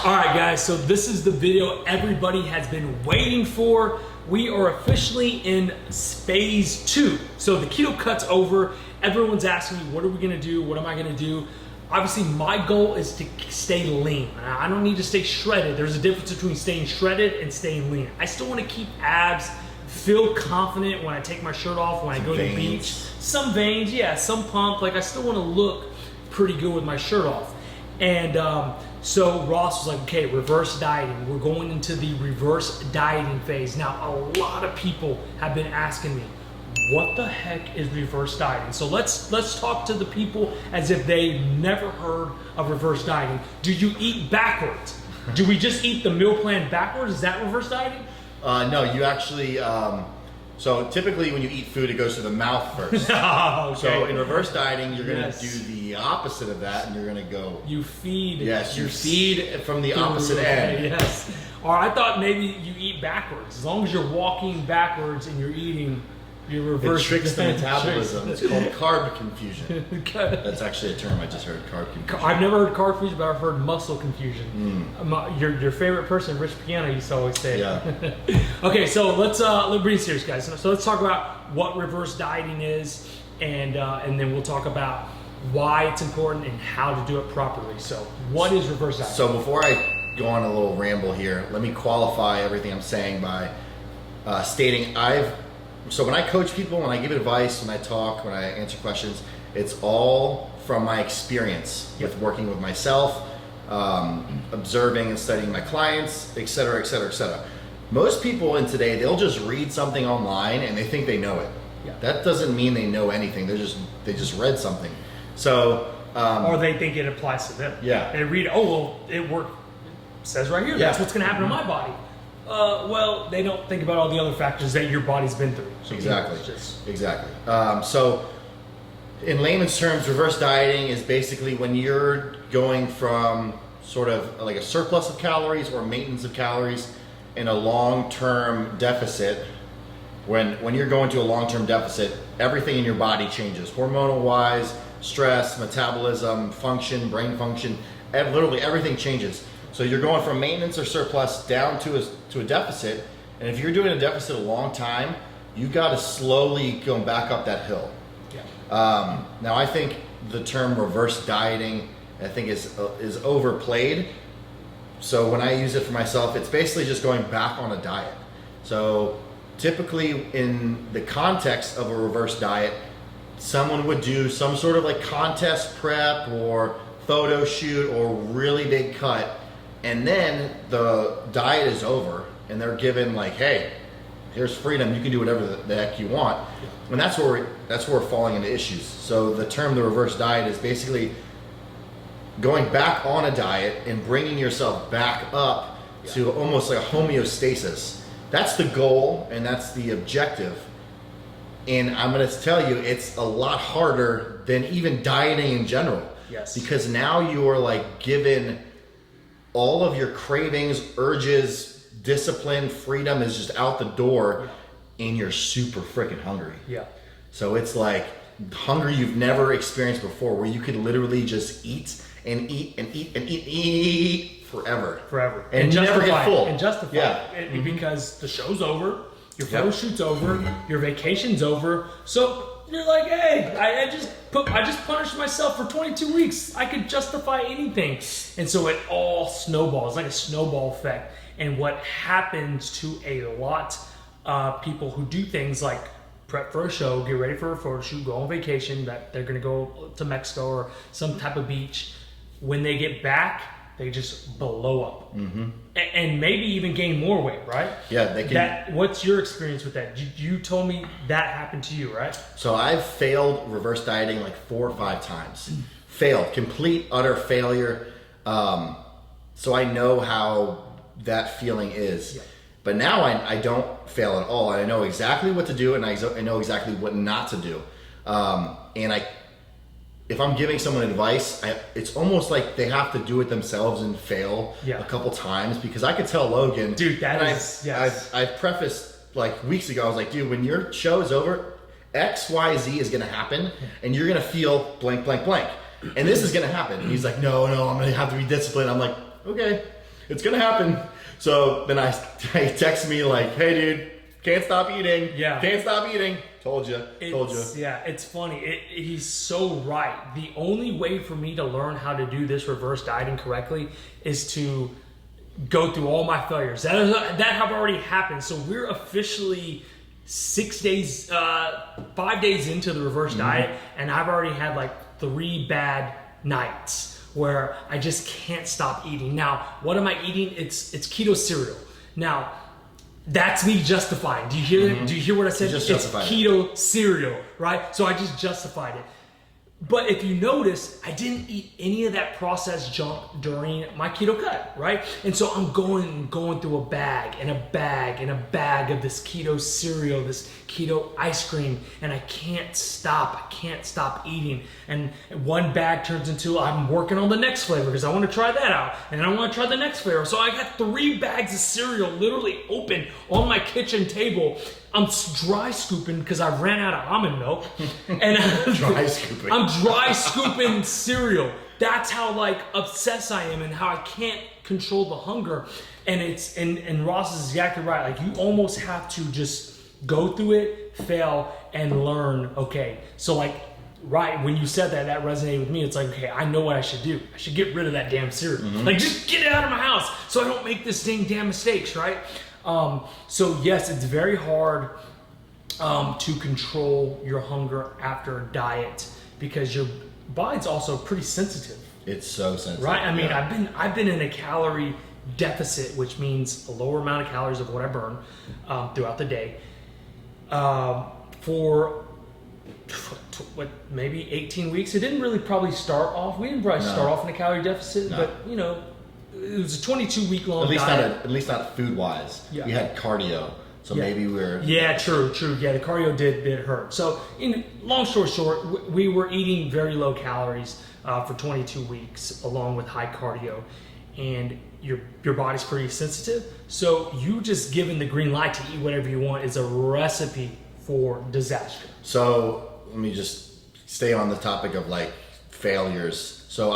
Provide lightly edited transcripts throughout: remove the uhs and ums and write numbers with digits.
All right, guys, so this is the video everybody has been waiting for. We are officially in phase 2. So the keto cut's over. Everyone's asking me, what are we gonna do? What am I gonna do? Obviously, my goal is to stay lean. I don't need to stay shredded. There's a difference between staying shredded and staying lean. I still wanna keep abs, feel confident when I take my shirt off, when I go to the beach. Some veins, yeah, some pump. Like, I still wanna look pretty good with my shirt off. And so Ross was like, okay, reverse dieting. We're going into the reverse dieting phase. Now, a lot of people have been asking me, what the heck is reverse dieting? So let's talk to the people as if they never heard of reverse dieting. Do you eat backwards? Do we just eat the meal plan backwards? Is that reverse dieting? No, you actually, so typically when you eat food, it goes to the mouth first. Oh, okay. So in reverse dieting, you're going to do the opposite of that, and you're going to go. You feed. Yes, you feed from the opposite end. Yes. Or I thought maybe you eat backwards. As long as you're walking backwards and you're eating, you reverse. It tricks the metabolism. It's called carb confusion. That's actually a term I just heard, carb confusion. I've never heard carb confusion, but I've heard muscle confusion. Your favorite person, Rich Piano, used to always say. Yeah. Okay, so let's be serious, guys. So let's talk about what reverse dieting is, and then we'll talk about why it's important and how to do it properly. So, what is reverse dieting? So before I go on a little ramble here, let me qualify everything I'm saying by stating So when I coach people, when I give advice, when I talk, when I answer questions, it's all from my experience with working with myself, observing and studying my clients, et cetera, et cetera, et cetera. Most people in today, they'll just read something online and they think they know it. Yeah. That doesn't mean they know anything. They just read something. So or they think it applies to them. Yeah. They read, oh well, it worked. It says right here, that's what's going to happen to my body. Well, they don't think about all the other factors that your body's been through. So exactly. So in layman's terms, reverse dieting is basically when you're going from sort of like a surplus of calories or maintenance of calories in a long-term deficit. When you're going to a long-term deficit, everything in your body changes. Hormonal-wise, stress, metabolism, function, brain function, literally everything changes. So you're going from maintenance or surplus down to a deficit, and if you're doing a deficit a long time, you got to slowly go back up that hill. Yeah. Now I think the term reverse dieting, I think is overplayed. So when I use it for myself, it's basically just going back on a diet. So typically in the context of a reverse diet, someone would do some sort of like contest prep or photo shoot or really big cut. And then the diet is over and they're given like, hey, here's freedom. You can do whatever the heck you want. And that's where we're falling into issues. So the term the reverse diet is basically going back on a diet and bringing yourself back up to almost like a homeostasis. That's the goal and that's the objective. And I'm going to tell you, it's a lot harder than even dieting in general. Yes. Because now you are like given all of your cravings, urges, discipline, freedom is just out the door, and you're super freaking hungry. Yeah. So it's like hunger you've never experienced before, where you could literally just eat and eat and eat and eat forever. Forever. And never get full. And justify it because the show's over, your photo shoot's over, your vacation's over. So you're like, hey, I just punished myself for 22 weeks. I could justify anything. And so it all snowballs, like a snowball effect. And what happens to a lot of people who do things like prep for a show, get ready for a photo shoot, go on vacation, that they're gonna go to Mexico or some type of beach. When they get back, they just blow up. And maybe even gain more weight, right? Yeah, they can. What's your experience with that? You told me that happened to you, right? So I've failed reverse dieting like 4 or 5 times. Failed, complete, utter failure. So I know how that feeling is. Yeah. But now I don't fail at all. I know exactly what to do and I know exactly what not to do. If I'm giving someone advice, it's almost like they have to do it themselves and fail a couple times, because I could tell Logan, dude, I've prefaced like weeks ago, I was like, dude, when your show is over, X, Y, Z is gonna happen and you're gonna feel blank, blank, blank. And this is gonna happen. And he's like, no, I'm gonna have to be disciplined. I'm like, okay. it's gonna happen. So then he texts me like, hey dude, can't stop eating. Yeah. Can't stop eating. Told you. Yeah, it's funny. He's so right. The only way for me to learn how to do this reverse dieting correctly is to go through all my failures. That have already happened. So we're officially 5 days into the reverse diet, and I've already had like 3 bad nights where I just can't stop eating. Now, what am I eating? It's keto cereal. Now, that's me justifying. Do you hear Do you hear what I said? It's keto cereal, right? So I just justified it. But if you notice, I didn't eat any of that processed junk during my keto cut, right? And so I'm going through a bag and a bag and a bag of this keto cereal, this keto ice cream, and I can't stop. I can't stop eating. And one bag turns into, I'm working on the next flavor because I want to try that out. And I want to try the next flavor. So I got 3 bags of cereal literally open on my kitchen table. I'm dry scooping because I ran out of almond milk, and I'm dry scooping cereal. That's how like obsessed I am, and how I can't control the hunger. And and Ross is exactly right. Like you almost have to just go through it, fail, and learn. Okay, so like right when you said that, that resonated with me. It's like, okay, I know what I should do. I should get rid of that damn cereal. Like just get it out of my house so I don't make this damn mistakes, right? So yes, it's very hard to control your hunger after a diet because your body's also pretty sensitive. It's so sensitive, right? I mean, yeah. I've been in a calorie deficit, which means a lower amount of calories of what I burn throughout the day for maybe 18 weeks. It didn't really probably start off. We didn't probably start off in a calorie deficit, but you know. It was a 22-week long diet. At least not food wise. Yeah. We had cardio, so maybe we were. Yeah, true. Yeah, the cardio did hurt. So, long story short, we were eating very low calories for 22 weeks, along with high cardio, and your body's pretty sensitive. So you just giving the green light to eat whatever you want is a recipe for disaster. So let me just stay on the topic of like failures. So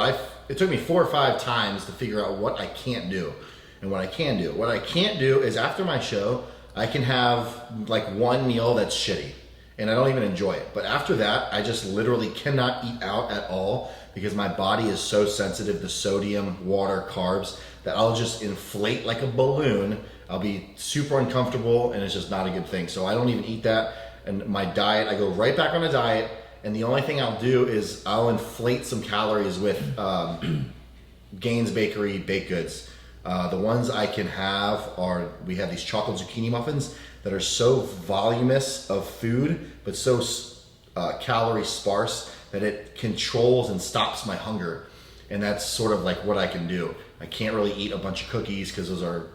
it took me 4 or 5 times to figure out what I can't do and what I can do. What I can't do is after my show, I can have like one meal that's shitty and I don't even enjoy it. But after that, I just literally cannot eat out at all because my body is so sensitive to sodium, water, carbs that I'll just inflate like a balloon. I'll be super uncomfortable and it's just not a good thing. So I don't even eat that. And my diet, I go right back on a diet. And the only thing I'll do is I'll inflate some calories with Gaines Bakery baked goods. The ones I can have are, we have these chocolate zucchini muffins that are so voluminous of food, but so calorie sparse that it controls and stops my hunger. And that's sort of like what I can do. I can't really eat a bunch of cookies because those are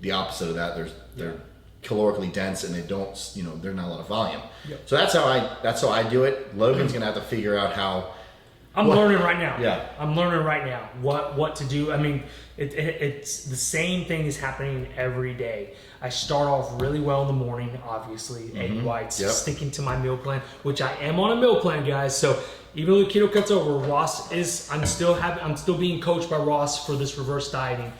the opposite of that. They're calorically dense and they don't, they're not a lot of volume. Yep. So that's how I do it. Logan's gonna have to figure out how. I'm learning right now. Yeah. I'm learning right now what to do. I mean, it's the same thing is happening every day. I start off really well in the morning, obviously, egg whites, sticking to my meal plan, which I am on a meal plan, guys. So even though the keto cut's over, I'm still being coached by Ross for this reverse dieting.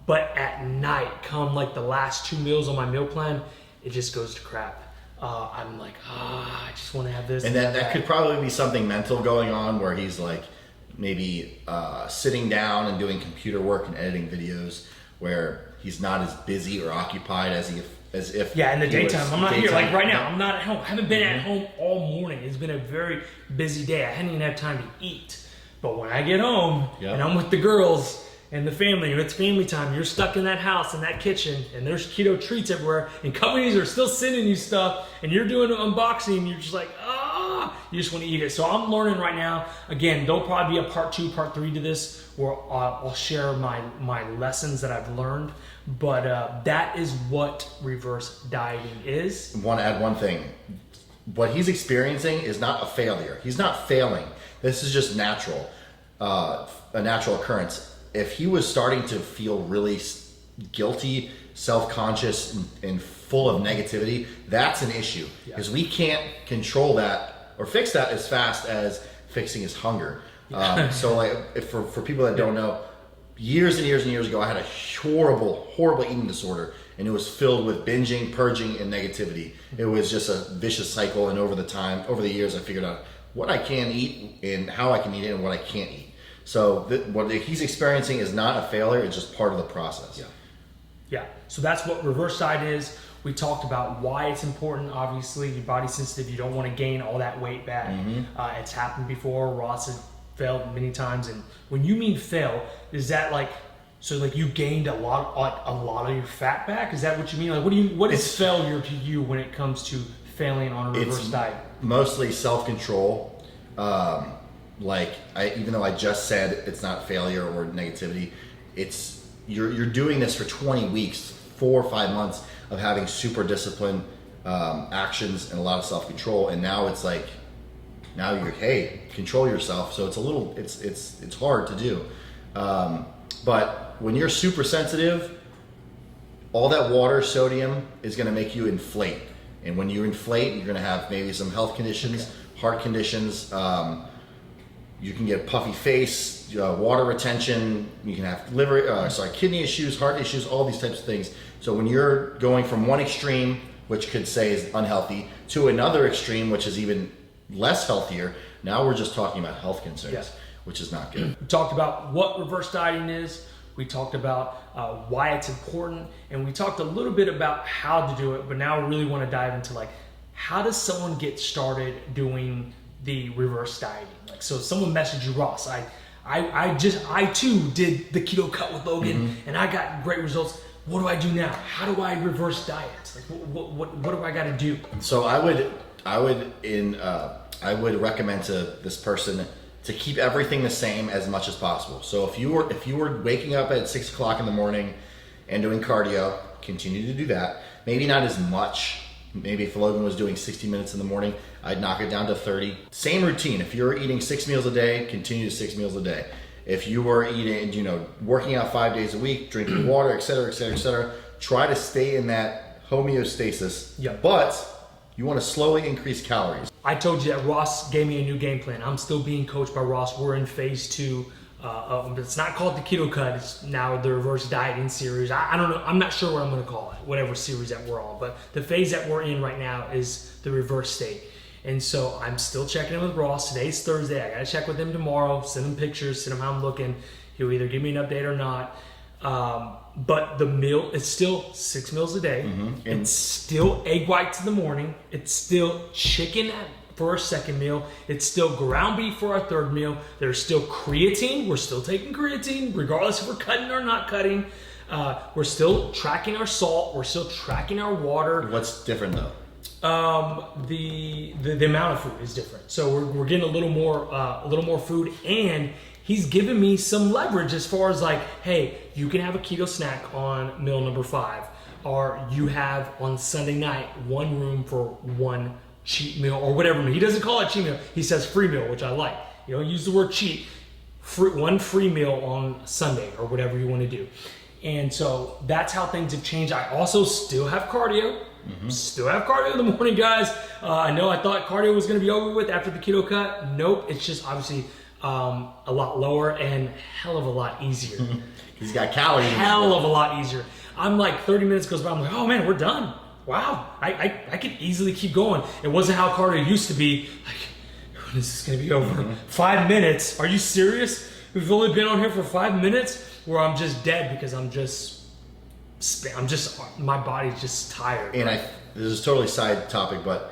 But at night, come like the last 2 meals on my meal plan, it just goes to crap. I'm like, I just want to have this. And that could probably be something mental going on where he's like maybe sitting down and doing computer work and editing videos where he's not as busy or occupied as if in the daytime. I'm not here. Like right now, I'm not at home. I haven't been at home all morning. It's been a very busy day. I hadn't even had time to eat. But when I get home and I'm with the girls and the family, and it's family time, you're stuck in that house, in that kitchen, and there's keto treats everywhere, and companies are still sending you stuff, and you're doing an unboxing, and you're just like, you just want to eat it. So I'm learning right now. Again, there'll probably be a part 2, part 3 to this, where I'll share my lessons that I've learned, but that is what reverse dieting is. I want to add one thing. What he's experiencing is not a failure. He's not failing. This is just natural, a natural occurrence. If he was starting to feel really guilty, self-conscious, and full of negativity, that's an issue. Because we can't control that or fix that as fast as fixing his hunger. So like, for people that don't know, years and years and years ago, I had a horrible, horrible eating disorder, and it was filled with binging, purging, and negativity. It was just a vicious cycle, and over the years, I figured out what I can eat and how I can eat it and what I can't eat. So what he's experiencing is not a failure, it's just part of the process. Yeah, so that's what reverse diet is. We talked about why it's important. Obviously, you're body sensitive, you don't want to gain all that weight back. It's happened before. Ross has failed many times. And when you mean fail, is that like, so like you gained a lot of your fat back? Is that what you mean? Like, what is failure to you when it comes to failing on a reverse diet? Mostly self-control. Even though I just said it's not failure or negativity, it's you're doing this for 20 weeks, 4 or 5 months of having super disciplined actions and a lot of self-control, and now it's like, now you're, hey, control yourself. So it's a little, it's hard to do. But when you're super sensitive, all that water, sodium, is going to make you inflate. And when you inflate, you're going to have maybe some health conditions, heart conditions. You can get puffy face, water retention. You can have kidney issues, heart issues, all these types of things. So when you're going from one extreme, which could say is unhealthy, to another extreme, which is even less healthier, now we're just talking about health concerns, which is not good. We talked about what reverse dieting is. We talked about why it's important, and we talked a little bit about how to do it, but now we really want to dive into like, how does someone get started doing the reverse dieting? Like, so someone messaged you, Ross, I too did the keto cut with Logan, and I got great results. What do I do now? How do I reverse diet? Like, what do I got to do? So I would recommend to this person to keep everything the same as much as possible. So if you were waking up at 6 o'clock in the morning and doing cardio, continue to do that. Maybe not as much. Maybe if Logan was doing 60 minutes in the morning, I'd knock it down to 30. Same routine. If you're eating 6 meals a day, continue to 6 meals a day. If you were eating, working out 5 days a week, drinking water, et cetera, et cetera, et cetera, try to stay in that homeostasis. But you want to slowly increase calories. I told you that Ross gave me a new game plan. I'm still being coached by Ross. We're in phase 2. It's not called the keto cut. It's now the reverse dieting series. I don't know. I'm not sure what I'm going to call it, whatever series that we're on. But the phase that we're in right now is the reverse state. And so I'm still checking in with Ross. Today's Thursday. I got to check with him tomorrow, send him pictures, send him how I'm looking. He'll either give me an update or not. But the meal, it's still 6 meals a day. It's still egg whites in the morning. It's still chicken for our second meal. It's still ground beef for our third meal. There's still creatine. We're still taking creatine, regardless if we're cutting or not cutting. We're still tracking our salt. We're still tracking our water. What's different though? The amount of food is different. So we're getting a little more food, and he's given me some leverage as far as like, hey, you can have a keto snack on meal number 5, or you have on Sunday night one room for one cheat meal or whatever. He doesn't call it cheat meal. He says free meal, which I like. You don't use the word cheat. One free meal on Sunday or whatever you want to do. And so that's how things have changed. I also still have cardio. Still have cardio in the morning, guys. I know I thought cardio was going to be over with after the keto cut. Nope. It's just obviously a lot lower and hell of a lot easier. He's got calories. Hell of a lot easier. I'm like 30 minutes goes by. I'm like, oh man, we're done. Wow. I could easily keep going. It wasn't how cardio used to be. Like, when is this going to be over? 5 minutes? Are you serious? We've only been on here for 5 minutes where I'm just dead because my body's just tired. And this is totally side topic, but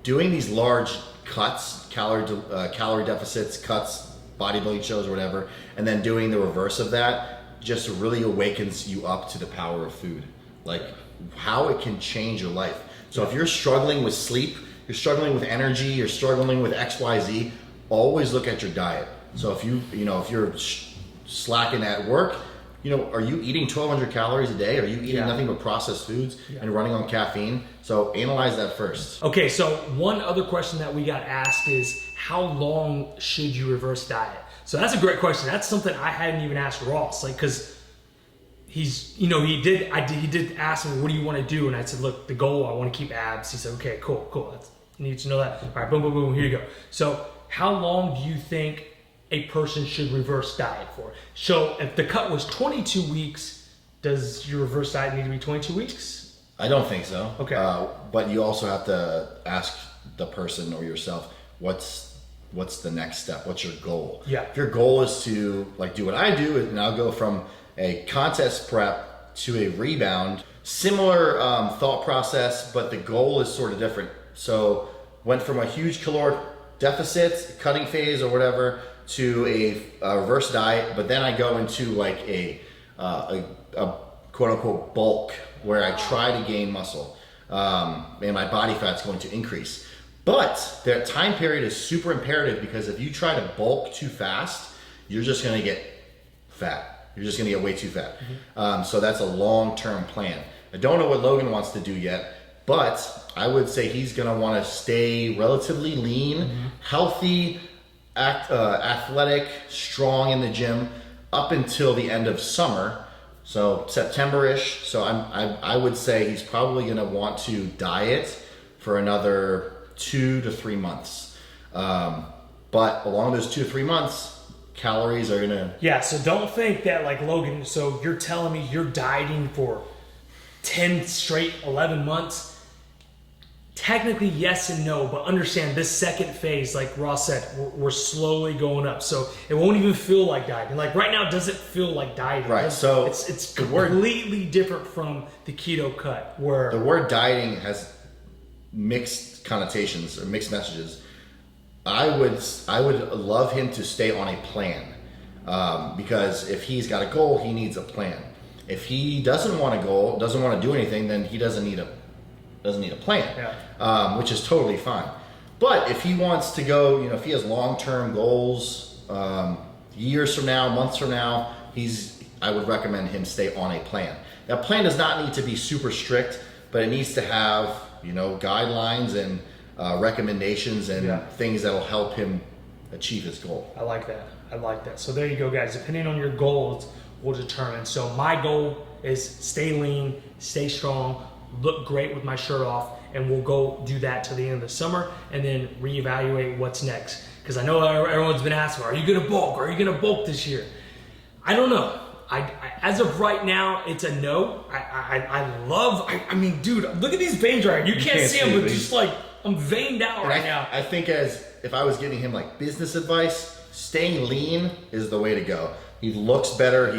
doing these large cuts, calorie deficits, cuts, bodybuilding shows or whatever, and then doing the reverse of that just really awakens you up to the power of food, like how it can change your life. So if you're struggling with sleep, you're struggling with energy, you're struggling with XYZ, always look at your diet. So if you're slacking at work, are you eating 1,200 calories a day? Are you eating nothing but processed foods and running on caffeine? So analyze that first. Okay, so one other question that we got asked is, how long should you reverse diet? So that's a great question. That's something I hadn't even asked Ross, like, because he did ask me, what do you want to do? And I said, look, the goal, I want to keep abs. He said, okay, cool. I need to know that. All right, boom, boom, boom, here you go. So how long do you think a person should reverse diet for. So if the cut was 22 weeks, does your reverse diet need to be 22 weeks? I don't think so. Okay. But you also have to ask the person or yourself, what's the next step? What's your goal? Yeah. If your goal is to like do what I do, and I'll go from a contest prep to a rebound, similar thought process, but the goal is sort of different. So went from a huge caloric deficit, cutting phase or whatever, to a reverse diet, but then I go into like a quote unquote bulk where I try to gain muscle, and my body fat's going to increase. But that time period is super imperative, because if you try to bulk too fast, you're just going to get fat. You're just going to get way too fat. So that's a long-term plan. I don't know what Logan wants to do yet, but I would say he's going to want to stay relatively lean, healthy, athletic, strong in the gym up until the end of summer. So September-ish. So I would say he's probably going to want to diet for another 2 to 3 months. But along those 2 to 3 months, calories are gonna... Yeah, so don't think that like Logan, so you're telling me you're dieting for 10 straight 11 months. Technically yes and no, but understand this second phase, like Ross said, we're slowly going up. So it won't even feel like dieting. Like right now it doesn't feel like dieting. Right, so it's completely different from the keto cut, where... The word dieting has mixed connotations or mixed messages. I would love him to stay on a plan, because if he's got a goal, he needs a plan. If he doesn't want a goal, doesn't want to do anything, then he doesn't need a plan, which is totally fine. But if he wants to go, if he has long-term goals, years from now, months from now, I would recommend him stay on a plan. That plan does not need to be super strict, but it needs to have guidelines and recommendations and things that'll help him achieve his goal. I like that. So there you go, guys. Depending on your goals will determine. So my goal is stay lean, stay strong, look great with my shirt off, and we'll go do that till the end of the summer and then reevaluate what's next. Because I know everyone's been asking, are you gonna bulk? Are you gonna bulk this year? I don't know. I as of right now, it's a no. I mean, dude, look at these veins right here. You can't see them, but just like, I'm veined out right now. I think if I was giving him like business advice, staying lean is the way to go. He looks better.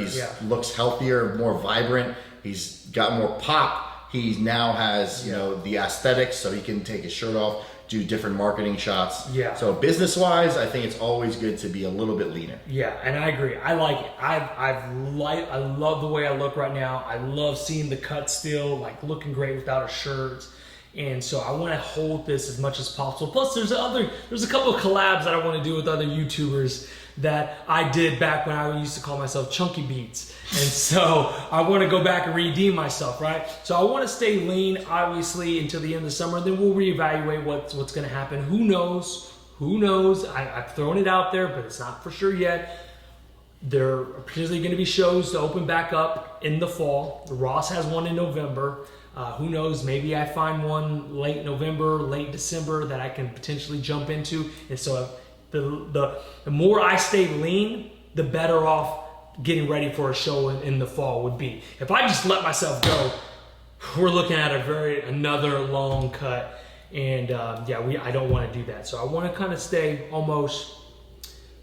Looks healthier, more vibrant. He's got more pop. He now has, the aesthetics, so he can take his shirt off, do different marketing shots. Yeah. So business-wise, I think it's always good to be a little bit leaner. Yeah, and I agree. I like it. I love the way I look right now. I love seeing the cut still, like looking great without a shirt. And so I want to hold this as much as possible. Plus, there's a couple of collabs that I want to do with other YouTubers that I did back when I used to call myself Chunky Beats. And so I want to go back and redeem myself, right? So I want to stay lean, obviously, until the end of the summer. Then we'll reevaluate what's going to happen. Who knows? I've thrown it out there, but it's not for sure yet. There are potentially going to be shows to open back up in the fall. Ross has one in November. Who knows? Maybe I find one late November, late December that I can potentially jump into. And so the more I stay lean, the better off getting ready for a show in the fall would be. If I just let myself go, we're looking at another long cut. And I don't want to do that. So I want to kind of stay almost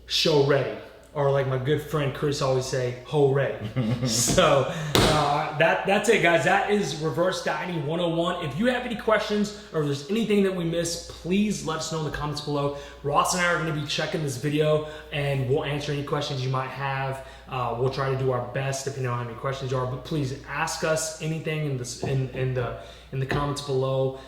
show ready. Or like my good friend Chris always say, ho ready. So that's it, guys. That is Reverse Dieting 101. If you have any questions or if there's anything that we missed, please let us know in the comments below. Ross and I are going to be checking this video and we'll answer any questions you might have. We'll try to do our best depending on how many questions you are. But please ask us anything in the comments below.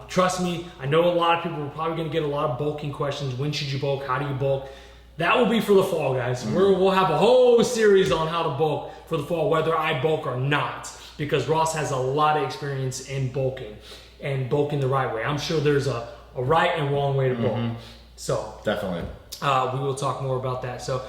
Trust me, I know a lot of people are probably going to get a lot of bulking questions. When should you bulk? How do you bulk? That will be for the fall, guys. We'll have a whole series on how to bulk for the fall, whether I bulk or not, because Ross has a lot of experience in bulking and bulking the right way. I'm sure there's a right and wrong way to bulk. So definitely, we will talk more about that. So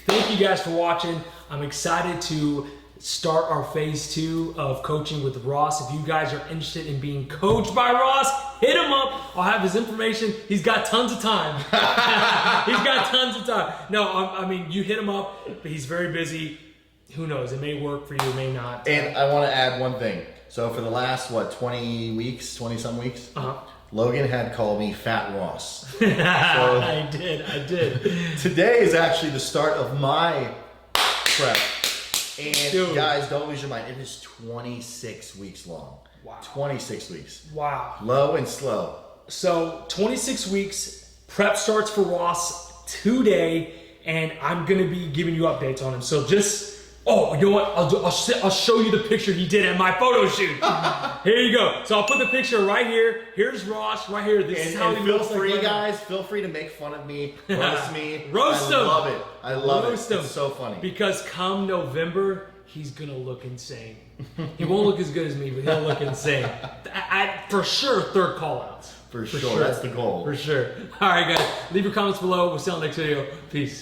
thank you guys for watching. I'm excited to start our phase 2 of coaching with Ross. If you guys are interested in being coached by Ross, hit him up. I'll have his information. He's got tons of time. He's got tons of time. No, I mean, you hit him up, but he's very busy. Who knows? It may work for you, it may not. And I want to add one thing. So for the last, 20 some weeks, Logan had called me Fat Ross. So I did. Today is actually the start of my prep. And Dude. guys, don't lose your mind. It is 26 weeks long. Wow. 26 weeks. Wow. Low and slow. So 26 weeks, prep starts for Ross today, and I'm gonna be giving you updates on him. So just, oh, you know what? I'll show you the picture he did at my photo shoot. Here you go. So I'll put the picture right here. Here's Ross right here. This is how And he feel looks like free, right now. guys. Feel free to make fun of me, roast me. Roast I him. love it. I love Roast it. him. It's so funny. Because come November, he's gonna look insane. He won't look as good as me, but he'll look insane. For sure, third call outs. For sure. That's the goal. For sure. All right, guys. Leave your comments below. We'll see you on the next video. Peace.